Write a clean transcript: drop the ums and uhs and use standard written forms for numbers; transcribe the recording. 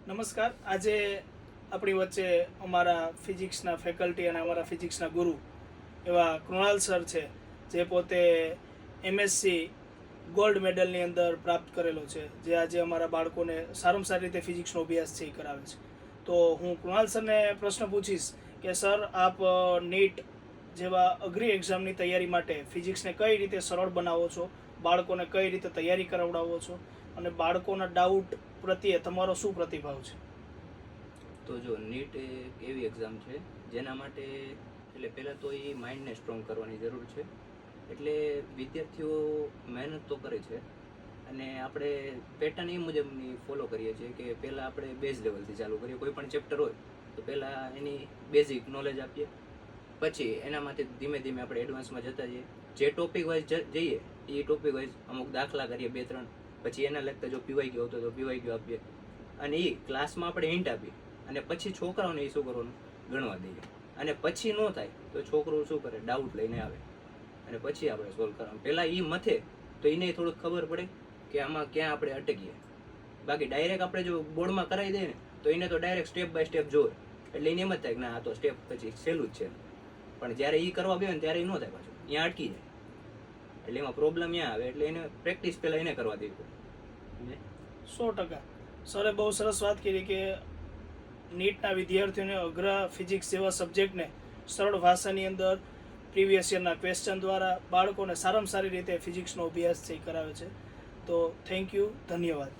નમસ્કાર. આજે આપણી વચ્ચે અમારા ફિઝિક્સના ફેકલ્ટી અને અમારા ફિઝિક્સના ગુરુ એવા કૃણાલ સર છે, જે પોતે એમએસસી ગોલ્ડ મેડલની અંદર પ્રાપ્ત કરેલો છે, જે આજે અમારા બાળકોને સારામાં સારી રીતે ફિઝિક્સનો અભ્યાસ છે એ કરાવે છે. તો હું કૃણાલ સરને પ્રશ્ન પૂછીશ કે સર, આપ નીટ જેવા અઘરી એક્ઝામની તૈયારી માટે ફિઝિક્સને કઈ રીતે સરળ બનાવો છો, બાળકોને કઈ રીતે તૈયારી કરાવડાવો છો, અને બાળકોના ડાઉટ પ્રત્યે તમારો શું પ્રતિભાવ છે? તો જો નીટ એક એવી એક્ઝામ છે જેના માટે એટલે પહેલાં તો એ માઇન્ડને સ્ટ્રોંગ કરવાની જરૂર છે. એટલે વિદ્યાર્થીઓ મહેનત તો કરે છે અને આપણે પેટર્ન એ મુજબની ફોલો કરીએ છીએ કે પહેલાં આપણે બેઝ લેવલથી ચાલુ કરીએ. કોઈ પણ ચેપ્ટર હોય તો પહેલાં એની બેઝિક નોલેજ આપીએ, પછી એનામાંથી ધીમે ધીમે આપણે એડવાન્સમાં જતા જઈએ. જે ટોપિક વાઇઝ જઈએ એ ટોપિક વાઇઝ અમુક દાખલા કરીએ 2-3, પછી એના લગતા જો પીવાઈ ગયો હતો તો પીવાઈ ગયો આપીએ, અને એ ક્લાસમાં આપણે હિન્ટ આપીએ, અને પછી છોકરાઓને એ શું કરવાનું, ગણવા દઈએ. અને પછી ન થાય તો છોકરો શું કરે, ડાઉટ લઈને આવે, અને પછી આપણે સોલ્વ કરવાનું. પહેલાં એ મથે તો એને થોડુંક ખબર પડે કે આમાં ક્યાં આપણે અટકીએ. બાકી ડાયરેક્ટ આપણે જો બોર્ડમાં કરાવી દઈએ ને તો એને તો ડાયરેક્ટ સ્ટેપ બાય સ્ટેપ જોવે, એટલે એને એમ જ થાય કે ના આ તો સ્ટેપ પછી સહેલું જ છે. પણ જ્યારે એ કરવા બે ને ત્યારે એ ન થાય, પાછું ત્યાં અટકી જાય. એટલે એમાં પ્રોબ્લેમ ત્યાં આવે. એટલે એને પ્રેક્ટિસ પહેલાં એને કરવા દેવી પડે. 100%. સરે બહુ સરસ વાત કરી કે નીટના વિદ્યાર્થીઓને અઘરા ફિઝિક્સ જેવા સબ્જેક્ટને સરળ ભાષાની અંદર પ્રીવિયસ યરના ક્વેશ્ચન દ્વારા બાળકોને સારામાં સારી રીતે ફિઝિક્સનો અભ્યાસ છે એ કરાવે છે. તો થેન્ક યુ, ધન્યવાદ.